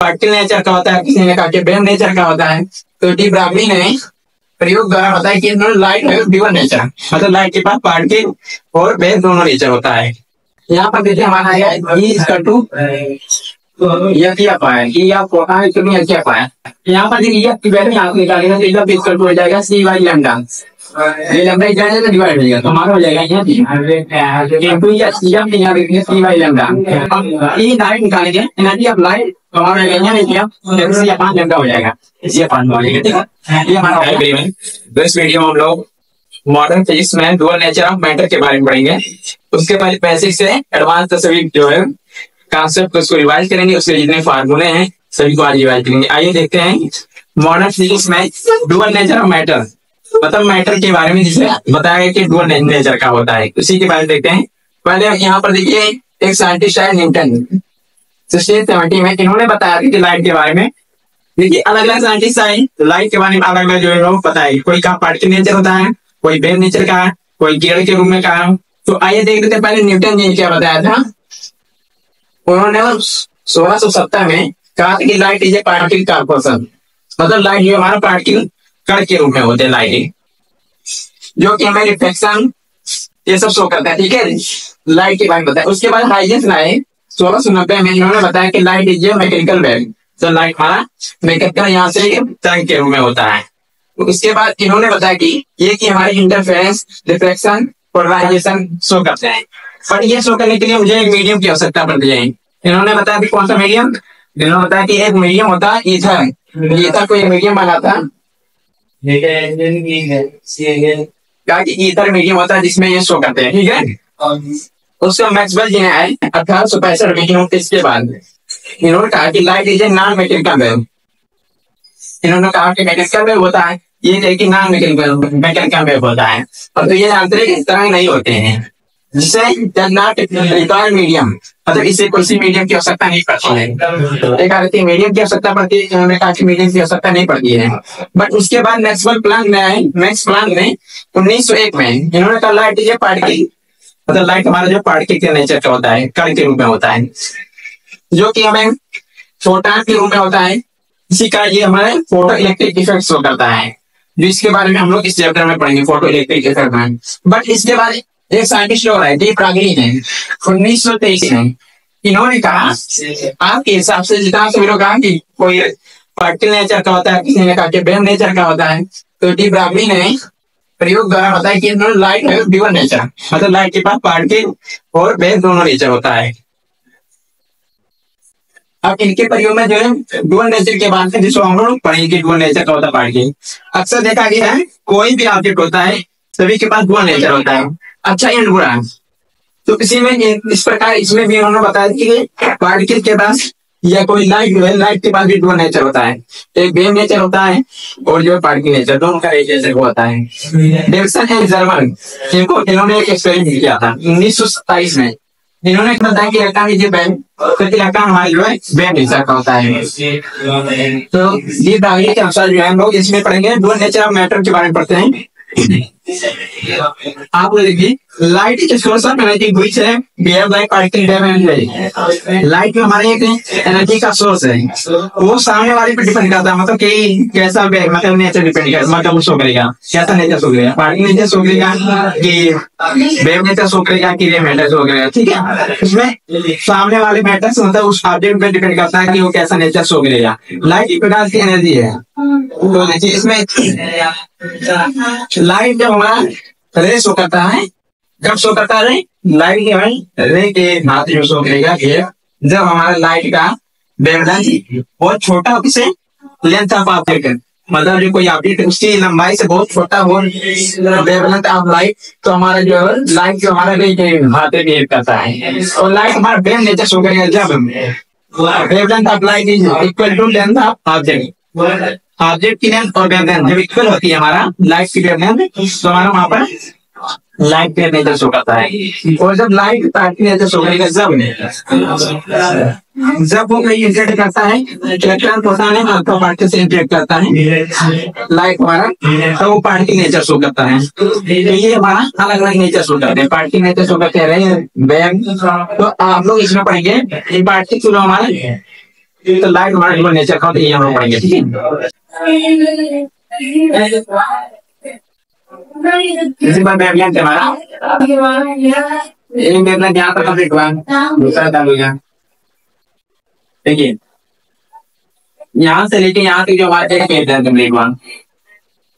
Particle nature का होता है, किसी ने कहा कि वेव नेचर का होता है। तो डी ब्रॉगली ने प्रयोग द्वारा बताया कि लाइट है ड्यूअल नेचर, मतलब लाइट के पास पार्टिकल और वेव दोनों नेचर होता है। यहाँ पर देखिए हमारा यह क्या पाया कि यह फोटॉन क्यों क्या पाया। यहाँ पर देखिए की वैल्यू यहाँ निकालेगा तो यह इक्वल टू हो जाएगा सी बाई लैम्डा, ये लैम्डा इधर है तो डिवाइड हो जाएगा, तो हमारा हो जाएगा यहाँ इनटू यह यहाँ देखिए सी बाई लैम्डा। अब ये लाइट निकालेंगे एनर्जी ऑफ लाइट तो हमारा यहाँ देखिए सी अपान लैम्डा हो जाएगा, सी अपान हो जाएगा। ठीक है, ये हमारा एग्रीमेंट। तो इस वीडियो में हम लोग मॉडर्न फिजिक्स में डुअल नेचर ऑफ मैटर के बारे में पढ़ेंगे। उसके बाद बेसिक से एडवांस तक सभी जो है कॉन्सेप्ट को उसको रिवाइज करेंगे, उसके जितने फार्मूले हैं सभी को आज रिवाइज करेंगे। आइए देखते हैं मॉडर्न फिजिक्स में डुअल नेचर ऑफ मैटर, मतलब मैटर के बारे में जिसे बताया गया कि डुअल नेचर का होता है, उसी के बारे में देखते हैं। पहले यहाँ पर देखिए एक साइंटिस्ट है न्यूटन, 1670 में इन्होंने बताया कि लाइट के बारे में। देखिए अलग अलग साइंटिस्ट आए लाइट के बारे में अलग अलग जो है लोग बताए, कोई का पार्टिकल नेचर होता है, कोई वेव नेचर का, कोई किरण के रूप में कहा। तो आइए देख लेते हैं पहले न्यूटन ने क्या बताया था। उन्होंने 1670 में कहा कि लाइट इज ए पार्टिकल कॉर्पसन, मतलब लाइट जो हमारा पार्टिकल कण के रूप में होते हैं लाइट, जो कि हमें रिफ्लेक्शन ये सब शो करता है। ठीक है, लाइट के बारे में बताया। उसके बाद हाइजेंस लाए 1690 में, इन्होंने बताया कि light is a mechanical wave, तो लाइट हमारा मैकेनिकल यहाँ से तरंग के रूप में होता है। उसके बाद इन्होंने बताया कि ये कि हमारे इंटरफेरेंस, रिफ्लेक्शन, पोलराइजेशन शो करते हैं, पर ये शो करने के लिए मुझे एक मीडियम की आवश्यकता पड़ती है। इन्होंने बताया कि कौन सा मीडियम, इन्होंने बताया कि एक मीडियम होता है ईथर, ईथर को एक मीडियम बना था, क्या कि ईथर मीडियम होता है जिसमें ये शो करते हैं। ठीक है, उसका मैक्सवेल जी ने आए 1865 में, इसके बाद इन्होंने कहा कि light is a non mechanical wave. इन्होंने कहा कि मैकेनिकल वेव होता है, ये है कि नॉन मैकेनिकल वेव होता है, और तो ये आंतरिक तरंग नहीं होते हैं, जिसे नॉट रिक्वायर्ड मीडियम, मतलब इसे किसी मीडियम की आवश्यकता नहीं पड़ती है। एक आती मीडियम की आवश्यकता पड़ती है, इन्होंने कहा कि मीडियम की आवश्यकता नहीं पड़ती है। बट उसके बाद मैक्सवेल प्लांक ने आए, मैक्स प्लांक ने 1901 में इन्होंने कहा लाइट इज ए पार्टिकल, मतलब लाइट हमारा जो पार्टिकल के नेचर का होता है, कण के रूप में होता है, जो कि हमें फोटॉन के रूप में होता है। इसी का ये हमारे फोटो इलेक्ट्रिक इफेक्ट शो करता है, जो इसके बारे में हम लोग इस चैप्टर में पढ़ेंगे, फोटो इलेक्ट्रिक इफेक्ट में। बट इसके बाद एक साइंटिस्ट लोग आए डी ब्रॉगली ने 1923 में, इन्होंने कहा आपके हिसाब से जितना सभी लोग कहा कि कोई पार्टिकल नेचर का होता है, किसी ने कहा कि वेव नेचर का होता है। तो डी ब्रॉगली ने प्रयोग द्वारा बताया कि लाइट है ड्यूअल नेचर, मतलब लाइट के पास पार्टिकल और वेव दोनों नेचर होता है। अब इनके प्रयोग में जो है डुअल नेचर के बाद जिसको हम लोग पढ़ेंगे डुअल नेचर का होता है पार्टिकल। अक्सर देखा गया है कोई भी ऑब्जेक्ट होता है सभी के पास डुअल नेचर होता है, अच्छा एंड बुरा। तो इसी में इस प्रकार इसमें भी उन्होंने बताया कि पार्टिकल के पास या कोई लाइट है, लाइट के पास भी डुअल नेचर होता है, एक वेव नेचर होता है और जो पार्टिकल नेचर, दोनों का एक जैसे होता है। डेविसन एंड जर्मन इन्होंने एक एक्सपेरिमेंट किया था 1927 में। इन्होंने बताया कि इलेक्ट्रॉन जो इलेक्ट्रॉन हमारे जो है वेव नेचर का होता है। तो ये ब्रॉगली के अनुसार जो है हम लोग इसमें पढ़ेंगे डुअल नेचर ऑफ मैटर के बारे में पढ़ते हैं। आप देखिए light is source of energy which है behave like particle wave energy. Light में हमारे एक एनर्जी का सोर्स है, वो सामने वाले पे डिपेंड करता है, मतलब कि कैसा मतलब नेचर डिपेंड करता है, मतलब शो करेगा कैसा नेचर शो करेगा, पार्टिकल नेचर शो करेगा कि वेव नेचर शो करेगा कि वेव मैटर शो करेगा। ठीक है, उसमें सामने वाले मैटर से मतलब उस ऑब्जेक्ट पे डिपेंड करता है कि वो कैसा नेचर शो करेगा। लाइट एक प्रकार की एनर्जी है। तो देखिए इसमें लाइट जब हमारा रे शो करता है, जब शो करता है लाइट के रे के हाथ में शो करेगा कि जब हमारा लाइट का वेवलेंथ बहुत छोटा हो, किसे लेंथ ऑफ ऑब्जेक्ट, मतलब जो कोई ऑब्जेक्ट उसकी लंबाई से बहुत छोटा हो वेवलेंथ ऑफ लाइट, तो हमारा जो लाइट जो हमारा रे के हाथ में बिहेव करता है, और लाइट हमारा वेव नेचर शो करेगा जब wavelength of light is equal to length of object. Object की लेंथ और वेवलेंथ जब इक्वल होती है हमारा लाइट की वेवलेंथ, तो हमारा वहां पर लाइट का नेचर शो करता है। और जब लाइट पार्टिकल नेचर शो करेगा जब वो कहीं इंटरेक्ट करता है, इलेक्ट्रॉन प्रोटॉन है अल्फा पार्टिकल से इंटरेक्ट करता है लाइट हमारा, तो वो पार्टिकल नेचर शो करता है। तो ये हमारा अलग अलग नेचर शो करते हैं, पार्टिकल नेचर शो करते हैं वेव। तो आप लोग इसमें पढ़ेंगे पार्टिकल हमारा तो लाइट हमारा ह्यूमन नेचर का, तो ये हम लोग पढ़ेंगे, ठीक है। इसी पर मैं अभियान चला, एक मेरा यहाँ तक कंप्लीट हुआ, दूसरा चालू गया। देखिए यहाँ से लेके यहाँ तक जो हमारा एक वेवलेंथ कंप्लीट हुआ,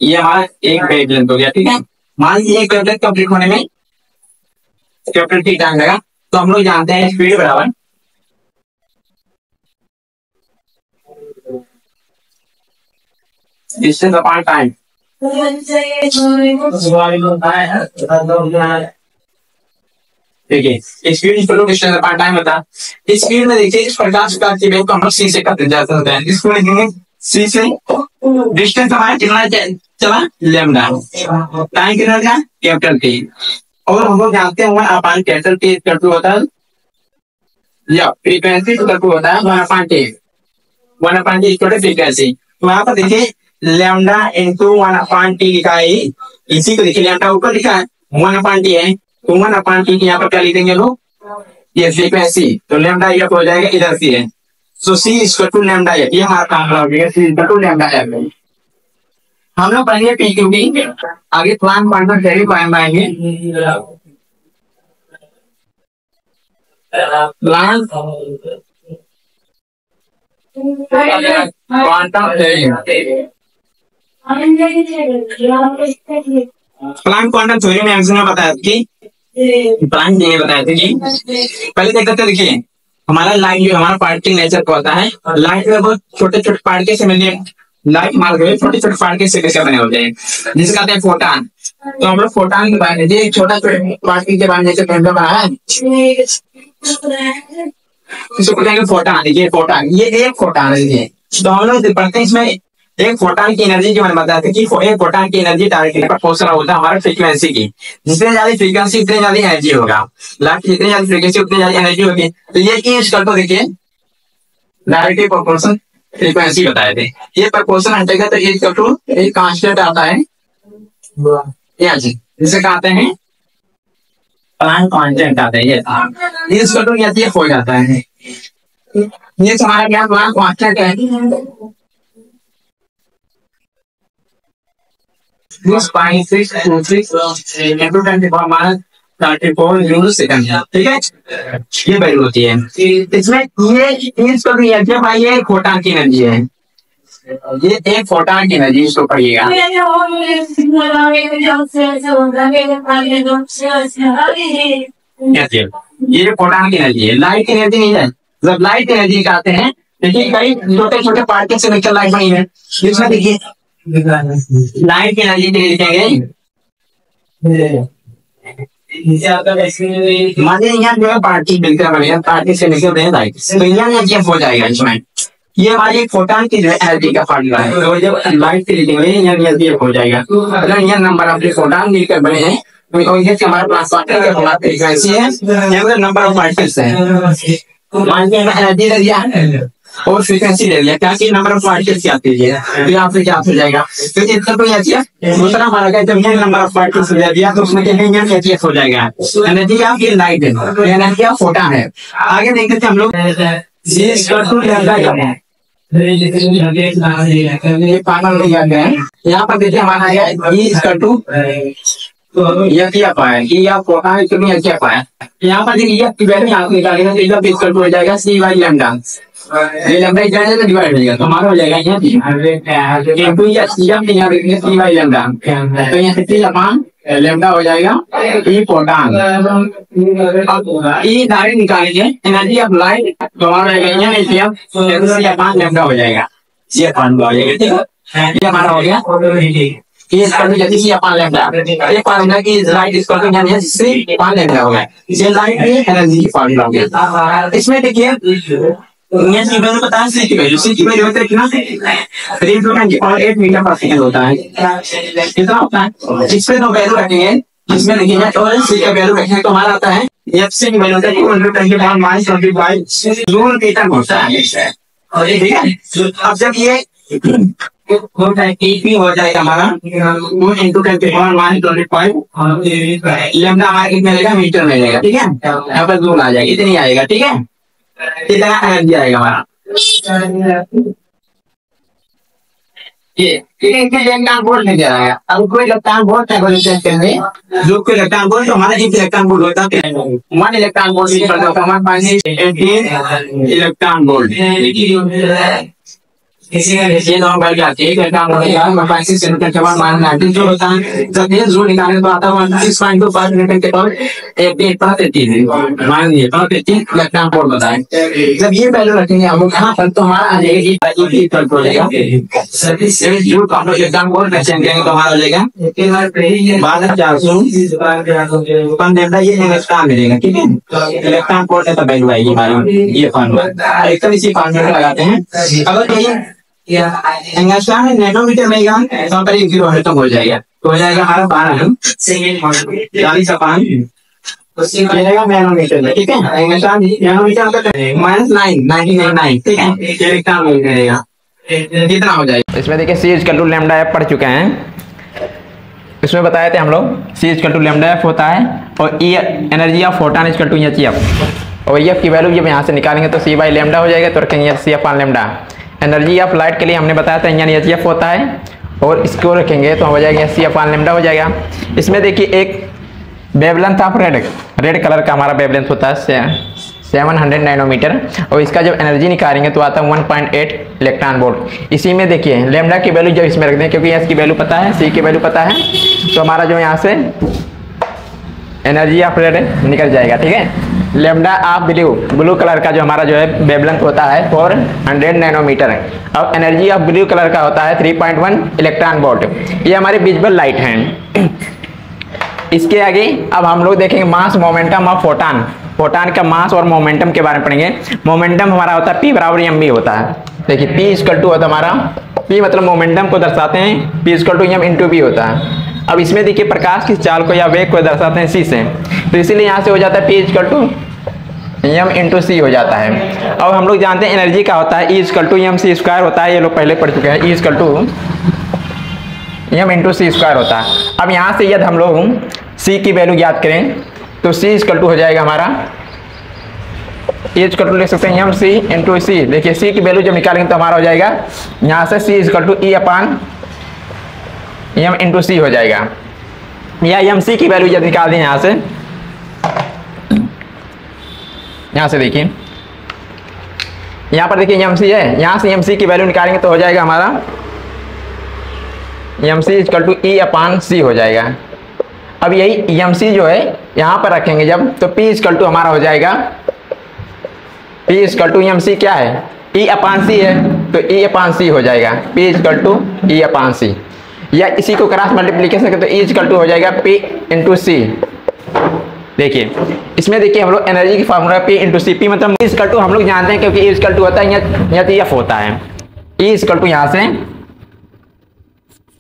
ये हमारा एक वेवलेंथ हो गया, ठीक है। मान लीजिए एक वेवलेंथ कंप्लीट होने में कैपिटल टी टाइम लगा, तो हम लोग जानते हैं स्पीड बराबर डिस्टेंस अपॉन टाइम। देखिए speed equal to distance upon time होता है। स्पीड में देखिए इस प्रकार की वेव को हम लोग सी से करते जाते होते हैं। इसको लिखेंगे सी से, डिस्टेंस हमारा कितना चला लैम्डा, टाइम कितना था कैपिटल टी, और हम लोग जानते हैं 1 upon capital T equal to होता है, या फ्रीक्वेंसी इक्वल टू होता है 1 upon T, 1 upon T equal to frequency. तो यहाँ पर देखिए लैम्डा इंटू 1 अपॉन टी लिखा है, इसी को देखिए लैम्डा ऊपर लिखा है 1 अपॉन टी है, तो 1 अपॉन टी यहाँ पर क्या लिखेंगे लोग, ये फ्रीक्वेंसी, तो लैम्डा एफ हो जाएगा, इधर सी है, सो सी इक्वल टू लैम्डा एफ, ये हमारा काम हो गया, सी इक्वल टू लैम्डा एफ। हम लोग पढ़ेंगे पी क्यू टी, आगे प्लान क्वांटम थ्योरी पाएंगे, plan quantum theory. Plan quantum theory में हमने बताया कि प्लान ये बताया था कि पहले देखते थे, देखिए हमारा लाइट जो हमारा पार्टिकल नेचर को होता है, लाइट में बहुत छोटे छोटे पार्टिकल से मिलने, लाइट हमारे छोटे छोटे पार्टिकल से कैसे बने होते हैं, जिसे कहते हैं फोटॉन। तो हम लोग फोटॉन के बारे में, छोटा छोटा पार्टिकल के बारे में जैसे बना है, इसको कहेंगे फोटॉन। ये फोटॉन, ये एक फोटॉन है। ये तो हम लोग पढ़ते हैं इसमें एक फोटॉन की एनर्जी जो मैंने बताया था कि एक फोटॉन की एनर्जी डायरेक्टली प्रोपोर्शनल होता है हमारे फ्रीक्वेंसी की, जितने ज्यादा फ्रीक्वेंसी उतनी ज्यादा एनर्जी होगा, लाइट की जितनी ज्यादा फ्रीक्वेंसी उतनी ज्यादा एनर्जी होगी। तो ये इक्वल टू देखिए डायरेक्टली प्रोपोर्शन फ्रीक्वेंसी बताए थे, ये प्रोपोर्शन हटेगा तो ये इक्वल टू एक कांस्टेंट आता है एनर्जी, जिसे कहते हैं प्लांक कांस्टेंट आता है, ये इक्वल टू ये हो जाता है। ये हमारा क्या प्लांक कांस्टेंट है, this 0.626 into 10⁻34 जूल सेकंड, ठीक है, ये वैल्यू होती है। इसमें ये एक फोटॉन की एनर्जी है, ये एक फोटॉन की एनर्जी, इसको पढ़िएगा। ये फोटॉन की एनर्जी है, लाइट की एनर्जी नहीं है। जब लाइट एनर्जी कहते हैं, देखिए कई छोटे छोटे पार्टिकल से मिलकर लाइट बनी है, इसमें देखिए लाइट की एनर्जी के लिए लिखेंगे, मानिए यहाँ जो है पार्टिकल मिलकर बनेगा, पार्टिकल से निकल हैं लाइट, तो यहाँ एनर्जी हो जाएगा इसमें। ये हमारी फोटॉन की जो है एनर्जी का फार्मूला है, तो जब लाइट से लिखेंगे यहाँ एनर्जी हो जाएगा। अगर यहाँ नंबर ऑफ फोटॉन मिलकर बने हैं, तो ये हमारा प्लस हमारा फ्रीक्वेंसी है, यहाँ नंबर ऑफ पार्टिकल्स है, मानिए एनर्जी दे दिया और फ्रीक्वेंसी ले लिया, क्या कि नंबर ऑफ पार्टिकल्स याद कीजिए, तो यहाँ पे क्या हो जाएगा। तो इतना तो याद किया, दूसरा हमारा क्या, जब नंबर ऑफ पार्टिकल्स ले दिया तो उसमें एनर्जी हो जाएगा, एनर्जी आपकी लाइट है, एनर्जी ऑफ फोटॉन है। आगे देखते थे हम लोग यहाँ पर देखिए हमारा यहाँ पर देखिए हो जाएगा सी बाई लैम्डा, ये लैम्डा इधर डिवाइड हो जाएगा, तो हमारा हो जाएगा यहाँ सी बाई लैम्डा, तो यहाँ सी अपान लैम्डा हो जाएगा ई फोटॉन। ई डायरेक्ट निकालेंगे एनर्जी ऑफ लाइट, तो हमारा यहाँ सी अपान लैम्डा हो जाएगा, सी अपान हो जाएगा, ठीक है। ये हमारा हो गया कि सी अपान लैम्डा, ये फार्मूला की लाइट इक्वल टू यानी सी अपान लैम्डा हो गया, ये लाइट की एनर्जी की फार्मूला हो गया। इसमें देखिए ये सी वैल्यू पता है, सी की वैल्यू होता है कितना, 3.8 मीटर पर सेकंड होता है, कितना होता है। इसमें दो वैल्यू रखेंगे, इसमें देखिए और सी का वैल्यू रखेंगे तो हमारा आता है एफ सी की वैल्यू होता है जूल मीटर होता है, ठीक है। अब जब ये टीपी हो जाएगा हमारा 2 into 10⁻⁻25 लैम्डा हमारा कितना मिलेगा, मीटर मिलेगा, ठीक है। यहाँ पर जूल आ जाएगा, इतनी आएगा, ठीक है, इतना एनर्जी आएगा हमारा। ये इलेक्ट्रॉन वोल्ट नहीं दे रहा है। अब कोई इलेक्ट्रॉन वोल्ट है कोई चेक करने जो कोई इलेक्ट्रॉन वोल्ट तो हमारा एक इलेक्ट्रॉन वोल्ट होता है 1 electron volt equal to 1.18 electron volt. ये नॉर्मल वैल्यू आती है इलेक्ट्रॉन वोल्ट का 1.6 न्यूटन के पावर -90 जो होता है। जब ये जोड़ निकालने तो आता है 6.25 न्यूटन के पावर 88 मान लीजिए 33 इलेक्ट्रॉन वोल्ट बताएं। जब ये वैल्यू रखेंगे हम लोग यहाँ पर तो हमारा आ जाएगा ये इक्वल हो जाएगा जो हम लोग इलेक्ट्रॉन वोल्ट चेंज करेंगे तो हमारा हो जाएगा 12,400 ये इलेक्ट्रॉन मिलेगा। ठीक है इलेक्ट्रॉन वोल्ट तो वैल्यू आएगी हमारी ये फॉर्मूला एकदम इसी फॉर्मूला लगाते हैं। अगर ये एंगस्ट्रॉन में नैनोमीटर में तो पर 1 किलो खत्म हो जाएगा तो हो जाएगा हमारा 12 नैनोमीटर में। ठीक है एंगस्ट्रॉन नैनोमीटर का -9 ठीक है इलेक्ट्रॉन वोल्ट करेगा कितना हो जाएगा। इसमें देखिए C equal to lambda F पढ़ चुके हैं। इसमें बताए थे हम लोग C equal to lambda F होता है और E energy of photon equal to F और एफ की वैल्यू जब यहाँ से निकालेंगे तो C बाई लैम्डा हो जाएगा तो रखेंगे C upon lambda. Energy of light के लिए हमने बताया था यानी एच होता है और इसको रखेंगे तो हो जाएगा C अपॉन लैम्डा हो जाएगा। इसमें देखिए एक वेवलेंथ ऑफ रेड कलर का हमारा वेवलेंथ होता है 700 नैनोमीटर और इसका जब एनर्जी निकालेंगे तो आता है 1.8 इलेक्ट्रॉन वोल्ट। इसी में देखिए लैम्डा की वैल्यू जब इसमें रख दें क्योंकि एस की वैल्यू पता है C की वैल्यू पता है तो हमारा जो यहाँ से एनर्जी ऑफ रेड निकल जाएगा। ठीक है लैम्डा ऑफ ब्लू कलर का जो हमारा जो है वेवलेंथ होता है 400 नैनोमीटर और एनर्जी ऑफ ब्लू कलर का होता है 3.1 इलेक्ट्रॉन वोल्ट। ये हमारी विजिबल लाइट है। इसके आगे अब हम लोग देखेंगे मास मोमेंटम ऑफ फोटॉन का मास और मोमेंटम के बारे में पढ़ेंगे। मोमेंटम हमारा होता है P बराबर mv होता है। देखिए P इक्वल टू होता है हमारा P मतलब मोमेंटम को दर्शाते हैं P equal to m into v होता है। अब इसमें देखिए प्रकाश की चाल को या वेग को दर्शाते हैं C से तो इसीलिए यहाँ से हो जाता है P equal to m into C हो जाता है। अब हम लोग जानते हैं एनर्जी का होता है E equal to m c square होता है। ये लोग पहले पढ़ चुके हैं E equal to m into C square होता है। अब यहाँ से यदि हम लोग C की वैल्यू ज्ञात करें तो C इक्वल टू हो जाएगा हमारा E इक्वल टू लिख सकते हैं mc इंटू C। देखिए C की वैल्यू जब निकालेंगे तो हमारा हो जाएगा यहाँ से C equal to E upon m into C हो जाएगा या mc की वैल्यू जब निकाल दें यहाँ से देखिए यहाँ पर देखिए mc है यहाँ से mc की वैल्यू निकालेंगे तो हो जाएगा हमारा mc equal to E upon C हो जाएगा। अब यही mc जो है यहाँ पर रखेंगे जब तो P इक्वल टू हमारा हो जाएगा P इक्वल टू mc क्या है E अपॉन C है तो E अपॉन C हो जाएगा P equal to E upon C या इसी को क्रॉस मल्टीप्लिकेशन करें तो E इक्वल टू हो जाएगा P इंटू C। देखिए इसमें देखिए हम लोग एनर्जी की formula P into C P मतलब E इक्वल टू हम लोग जानते हैं क्योंकि E इक्वल टू होता है यहाँ तो F होता है E इक्वल टू यहाँ से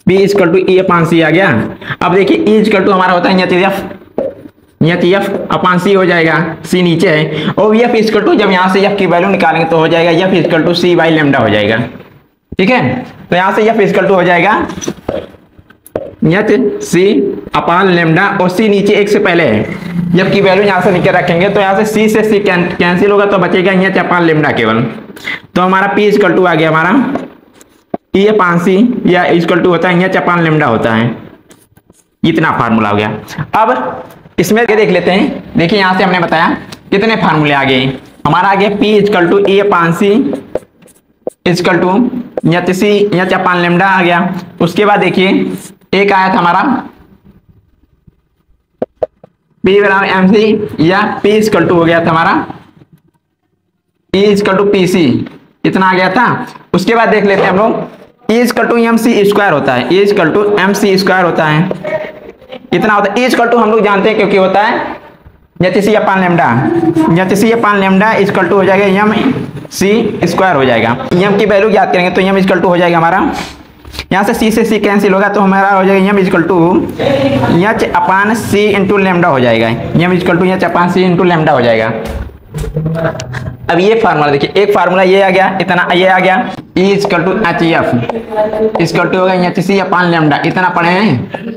P equal to E upon C आ गया। अब देखिए E इक्वल टू हमारा होता है यहाँ F अपॉन C हो जाएगा C नीचे है और F इक्वल टू जब यहाँ से F की वैल्यू निकालेंगे तो हो जाएगा F equal to C by lambda हो जाएगा। ठीक है तो यहाँ से F इक्वल टू हो जाएगा C अपॉन लैम्डा और C नीचे एक से पहले है F की वैल्यू यहाँ से नीचे रखेंगे तो यहाँ से C से C कैंसिल होगा तो बचेगा यहाँ अपॉन लैम्डा केवल। तो हमारा P इक्वल टू आ गया हमारा E अपॉन C या इक्वल टू होता है यहाँ अपॉन लैम्डा होता है। इतना फार्मूला हो गया। अब इसमें देख लेते हैं। देखिए यहाँ से हमने बताया कितने फार्मूले आ गए हमारा आगे P equal to E upon C equal to C upon lambda आ गया। उसके बाद देखिए एक आया था हमारा P बराबर mc या P इक्वल टू हो गया था हमारा E इक्वल टू PC इतना आ गया था। उसके बाद देख लेते हैं हम लोग E equal to mc square होता है E equal to mc square होता है इतना होता है। E इक्वल टू हम लोग जानते हैं क्योंकि होता है C upon lambda C upon lambda equal to हो जाएगा mc स्क्वायर हो जाएगा। m की वैल्यू याद करेंगे तो m इक्वल टू हो जाएगा हमारा यहाँ से C से C कैंसिल होगा तो हमारा हो जाएगा m equal to h upon C into lambda हो जाएगा m equal to h upon C into lambda हो जाएगा। अब ये फार्मूला देखिए एक फार्मूला ये आ गया इतना ये आ गया E equal to HF equal to होगा HC अपॉन लैम्डा इतना पढ़े हैं।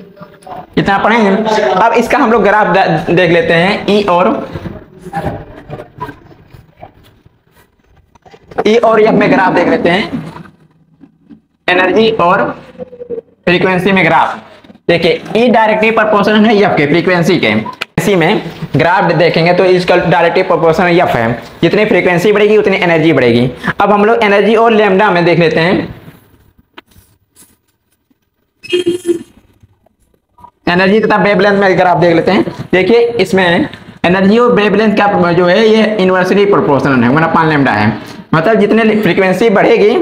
अब इसका हम लोग ग्राफ देख लेते हैं E और ई और एफ में ग्राफ देख लेते हैं, एनर्जी और फ्रीक्वेंसी में ग्राफ। देखिए ई डायरेक्टली प्रोपोर्शनल है एफ के फ्रीक्वेंसी के, इसी में ग्राफ देखेंगे तो इसका डायरेक्टली प्रोपोर्शनल एफ है, जितनी फ्रीक्वेंसी बढ़ेगी उतनी एनर्जी बढ़ेगी। अब हम लोग एनर्जी और लैम्डा में देख लेते हैं, एनर्जी तथा वेवलेंथ में ग्राफ देख लेते हैं। देखिए इसमें एनर्जी और वेवलेंथ का जो है ये इनवर्सली प्रोपोर्शनल है, 1/λ लैम्डा है। मतलब जितने फ्रीक्वेंसी बढ़ेगी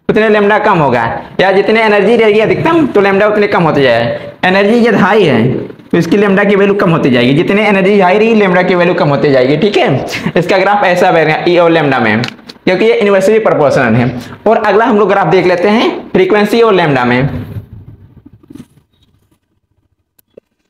उतने लैम्डा कम होगा, या जितने एनर्जी रहेगी अधिकतम तो लैम्डा उतने कम होते जाएगा। एनर्जी जब हाई है तो इसकी लैम्डा की वैल्यू कम होती जाएगी, जितने एनर्जी हाई रही लैम्डा की वैल्यू कम होती जाएगी। ठीक है, इसका ग्राफ ऐसा बनेगा ई और लैम्डा में, क्योंकि ये इनवर्सली प्रोपोर्शनल है। और अगला हम लोग ग्राफ देख लेते हैं फ्रीक्वेंसी और लैम्डा में,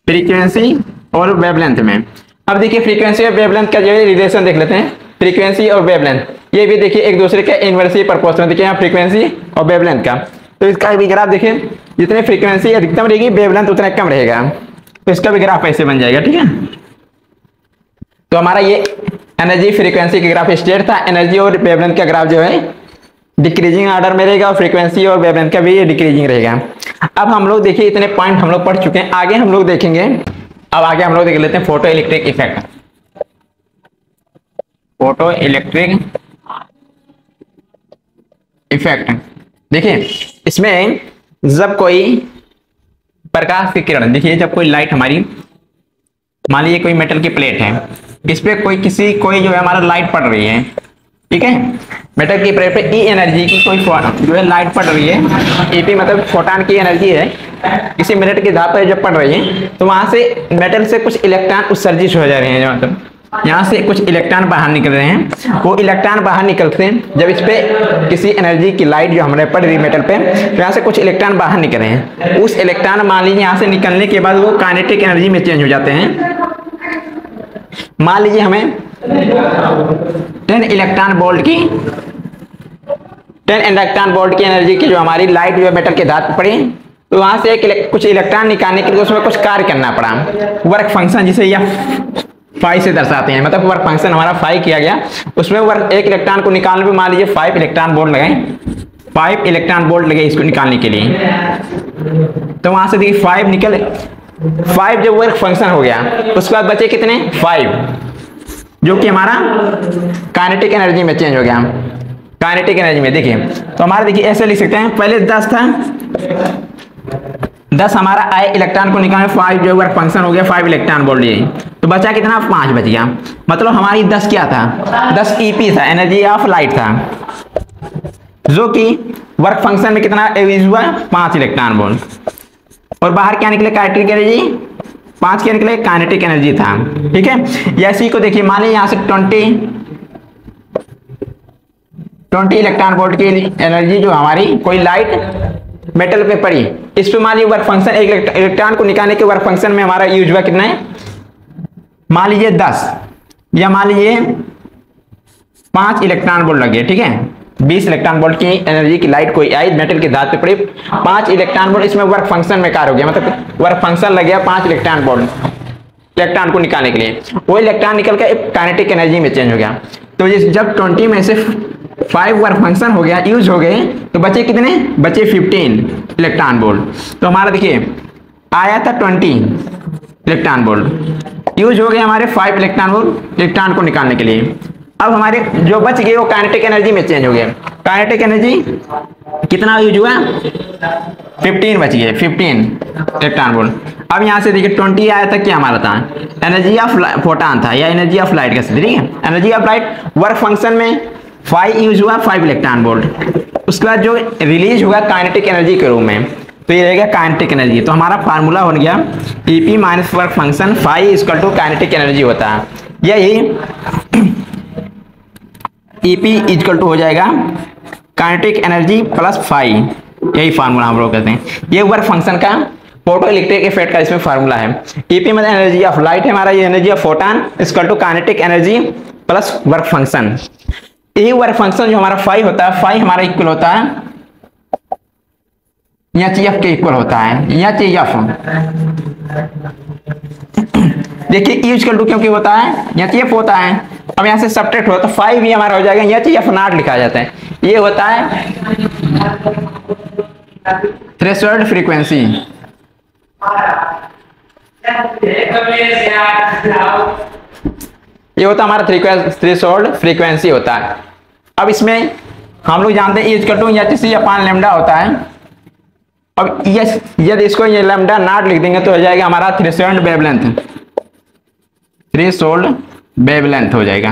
फ्रीक्वेंसी और वेवलेंथ में। अब देखिए फ्रीक्वेंसी और वेवलेंथ का जो है रिलेशन देख लेते हैं, फ्रीक्वेंसी और वेवलेंथ ये भी देखिए एक दूसरे के इनवर्सली प्रोपोर्शनल। देखिए यहाँ फ्रीक्वेंसी और वेवलेंथ का, तो इसका भी ग्राफ देखिए, जितने फ्रीक्वेंसी अधिकतम रहेगी वेवलेंथ उतना कम रहेगा, तो इसका भी ग्राफ ऐसे बन जाएगा। ठीक है, तो हमारा ये एनर्जी फ्रीक्वेंसी का ग्राफ स्टेट था। एनर्जी और वेवलेंथ का ग्राफ जो है डिक्रीजिंग ऑर्डर में रहेगा, और फ्रीक्वेंसी और वेवलेंथ का भी डिक्रीजिंग रहेगा। अब हम लोग देखिए इतने पॉइंट हम लोग पढ़ चुके हैं, आगे हम लोग देखेंगे। अब आगे हम लोग देख लेते हैं photo electric effect. Photo electric effect देखिए, इसमें जब कोई प्रकाश की किरण, देखिए जब कोई लाइट हमारी, मान लीजिए कोई मेटल की प्लेट है, इस पे कोई जो है हमारा लाइट पड़ रही है। ठीक है, मेटल की प्लेट पे ई एनर्जी की कोई जो है लाइट पड़ रही है, ईपी मतलब फोटॉन की एनर्जी है, किसी मिनट की धाप पे जब पड़ रही है तो वहां से मेटल से कुछ इलेक्ट्रॉन उत्सर्जित हो जा रहे हैं। मतलब यहाँ से कुछ इलेक्ट्रॉन बाहर निकल रहे हैं, वो इलेक्ट्रॉन बाहर निकलते हैं जब इस पे किसी एनर्जी की लाइट जो हमारे पड़ रही है मेटल पे, तो यहाँ से कुछ इलेक्ट्रॉन बाहर निकल रहे हैं। उस इलेक्ट्रॉन मान लीजिए यहाँ से निकलने के बाद वो काइनेटिक एनर्जी में चेंज हो जाते हैं। मान लीजिए हमें 10 इलेक्ट्रॉन वोल्ट की एनर्जी की जो हमारी लाइट जो है मेटल के धात पे पड़ी, तो वहां से कुछ इलेक्ट्रॉन निकालने के लिए उसमें कुछ कार्य करना पड़ा, वर्क फंक्शन जिसे या फाई से दर्शाते हैं। मतलब वर्क फंक्शन हमारा फाई किया गया, उसमें वर्क एक इलेक्ट्रॉन को निकालने में मान लीजिए 5 इलेक्ट्रॉन वोल्ट लगाए, 5 इलेक्ट्रॉन वोल्ट लगे इसको निकालने के लिए। तो वहां से देखिए 5 निकले, 5 जब वर्क फंक्शन हो गया उसके बाद बचे कितने 5, जो कि हमारा काइनेटिक एनर्जी में चेंज हो गया। काइनेटिक एनर्जी में देखिए, तो हमारा देखिए ऐसे लिख सकते हैं, पहले 10 था, 10 हमारा आए इलेक्ट्रॉन को निकाले, 5 जो वर्क फंक्शन हो गया, 5 इलेक्ट्रॉन वोल्ट लिए, तो बचा कितना 5 बच गया। मतलब हमारी 10 क्या था, 10 ईपी था, एनर्जी ऑफ लाइट था, जो कि वर्क फंक्शन में कितना यूज हुआ 5 इलेक्ट्रॉन वोल्ट। और बाहर क्या निकले काइनेटिक एनर्जी, 5 क्या निकले काइनेटिक एनर्जी था। ठीक है, या इसी को देखिए, मान लीजिए यहाँ से 20 इलेक्ट्रॉन वोल्ट की एनर्जी जो हमारी कोई लाइट मेटल पे पड़ी, इस पे मान लीजिए वर्क फंक्शन, एक इलेक्ट्रॉन को निकालने के वर्क फंक्शन में हमारा यूज हुआ कितना है, मान लीजिए 10, या मान लीजिए 5 इलेक्ट्रॉन वोल्ट लगे। ठीक है, 20 इलेक्ट्रॉन वोल्ट की एनर्जी की लाइट कोई आई मेटल की धात पे पड़ी, 5 इलेक्ट्रॉन वोल्ट इसमें वर्क फंक्शन में कार्य हो गया, मतलब वर्क फंक्शन लग गया 5 इलेक्ट्रॉन वोल्ट इलेक्ट्रॉन को निकालने के लिए। वो इलेक्ट्रॉन निकल के काइनेटिक एनर्जी में चेंज हो गया। तो जब 20 में से 5 वर्क फंक्शन हो गया, यूज हो गए, तो बचे कितने, बचे 15 इलेक्ट्रॉन वोल्ट। तो हमारा देखिए आया था 20 इलेक्ट्रॉन वोल्ट, यूज हो गए हमारे 5 इलेक्ट्रॉन वोल्ट इलेक्ट्रॉन को निकालने के लिए। अब हमारे जो बच गए वो काइनेटिक एनर्जी में चेंज हो गया। काइनेटिक एनर्जी कितना यूज हुआ, 15 बच गए, 15 इलेक्ट्रॉन वोल्ट। अब यहाँ से देखिए 20 आया था, क्या हमारा था एनर्जी ऑफ फोटॉन था, या एनर्जी ऑफ लाइट का। ठीक है, energy of light work function में 5 यूज हुआ, 5 इलेक्ट्रॉन वोल्ट। उसके बाद जो रिलीज हुआ काइनेटिक एनर्जी के रूप में, तो ये रहेगा काइनेटिक एनर्जी। तो हमारा फार्मूला हो गया EP minus work function 5 equal to kinetic energy होता है। यही ईपी इक्वल टू हो जाएगा काइनेटिक एनर्जी प्लस 5, यही फार्मूला हम लोग कहते हैं। ये वर्क फंक्शन का फोटो इलेक्ट्रिक इफेक्ट का इसमें फार्मूला है। ईपी मतलब एनर्जी ऑफ लाइट है हमारा, ये energy of photon equal to kinetic energy plus work function. ये वर्क फंक्शन जो हमारा 5 होता है, 5 हमारा इक्वल होता है यहाँ एफ के इक्वल होता है, यहाँ एफ देखिए ई इक्वल टू क्योंकि होता है यहाँ एफ होता है। अब यहाँ से सब्ट्रैक्ट हो तो 5 ये हमारा हो जाएगा, यह चीज F0 लिखा जाता है। ये होता है थ्रेशोल्ड फ्रीक्वेंसी। ये होता है हमारा थ्रेशोल्ड फ्रीक्वेंसी होता है। अब इसमें हम लोग जानते हैं E equal to HC upon lambda होता है। अब यदि इसको ये लैम्डा नॉट लिख देंगे तो हो जाएगा हमारा थ्रेशोल्ड वेवलेंथ, थ्रेशोल्ड वेवलेंथ हो जाएगा।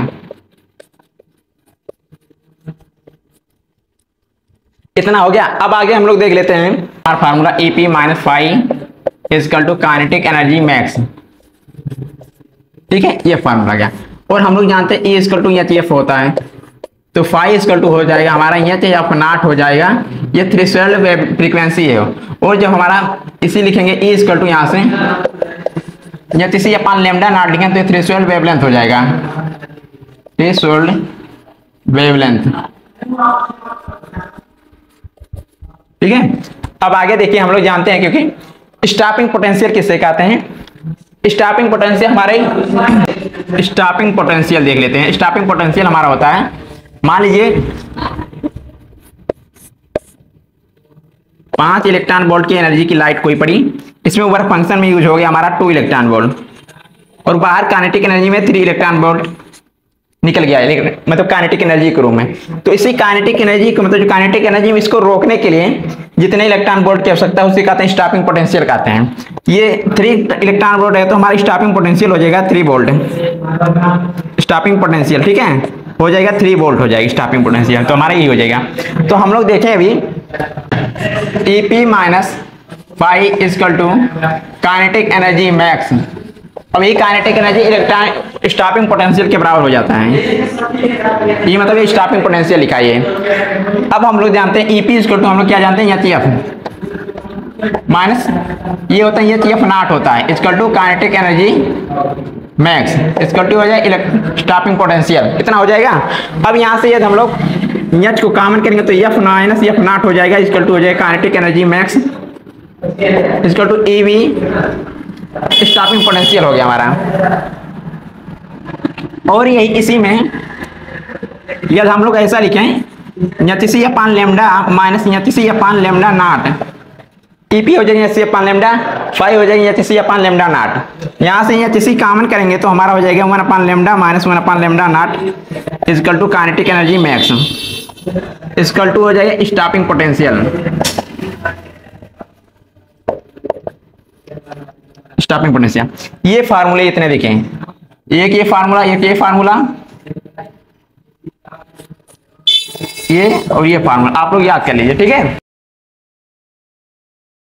इतना हो गया। अब आगे हम लोग देख लेते हैं हमारा formula EP minus phi equal to kinetic energy max. ठीक है, ये फार्मूला गया। और हम लोग जानते हैं E इक्वल टू HF होता है, तो फाई इक्वल टू हो जाएगा हमारा HF0 हो जाएगा, ये थ्रेशोल्ड फ्रीक्वेंसी है। और जब हमारा इसी लिखेंगे E इक्वल टू यहाँ से HC अपान लैम्डा नॉट लिखेंगे तो ये थ्रेशोल्ड वेवलेंथ हो जाएगा, थ्रेशोल्ड वेवलेंथ। ठीक है, अब आगे देखिए हम लोग जानते हैं, क्योंकि स्टॉपिंग पोटेंशियल किससे कहते हैं। स्टॉपिंग पोटेंशियल हमारे स्टॉपिंग पोटेंशियल देख लेते हैं। स्टॉपिंग पोटेंशियल हमारा होता है, मान लीजिए 5 इलेक्ट्रॉन वोल्ट की एनर्जी की लाइट कोई पड़ी, इसमें वर्क फंक्शन में यूज हो गया हमारा 2 इलेक्ट्रॉन वोल्ट, और बाहर काइनेटिक एनर्जी में 3 इलेक्ट्रॉन वोल्ट निकल गया, मतलब काइनेटिक एनर्जी के रूप में। तो इसी काइनेटिक एनर्जी को, मतलब जो काइनेटिक एनर्जी में इसको रोकने के लिए जितने इलेक्ट्रॉन वोल्ट की आवश्यकता है उसे कहते हैं स्टॉपिंग पोटेंशियल कहते हैं। ये 3 इलेक्ट्रॉन वोल्ट है तो हमारी स्टॉपिंग पोटेंशियल हो जाएगा 3 वोल्ट स्टॉपिंग पोटेंशियल। ठीक है, हो जाएगा 3 वोल्ट हो जाएगी स्टॉपिंग पोटेंशियल, तो हमारा ये हो जाएगा। तो हम लोग देखें अभी EP minus phi equal to kinetic energy max. अब ये kinetic energy electron stopping potential के बराबर हो जाता है, ये मतलब ये स्टॉपिंग पोटेंशियल लिखा है। अब हम लोग जानते हैं EP इक्वल टू, हम लोग क्या जानते हैं, HF माइनस ये होता है HF0 होता है equal to kinetic energy max equal to हो जाए स्टॉपिंग पोटेंशियल। कितना हो जाएगा। अब यहाँ से यदि हम लोग H को कॉमन करेंगे तो F माइनस F0 हो जाएगा इक्वल टू हो जाएगा kinetic energy max equal to EV stopping potential हो गया हमारा। और यही इसी में यदि हम लोग ऐसा लिखें HC upon lambda minus HC upon lambda not, EP हो जाएगी HC अपान लैम्डा, फाई हो जाएगी HC अपान लैम्डा नॉट। यहाँ से HC कॉमन करेंगे तो हमारा हो जाएगा 1 upon lambda minus 1 upon lambda not equal to kinetic energy max equal to हो जाएगा स्टॉपिंग पोटेंशियल, स्टॉपिंग पोटेंशियल। ये फार्मूले इतने देखें, एक ये फार्मूला, एक ये फार्मूला, ये और ये फार्मूला आप लोग याद कर लीजिए। ठीक है।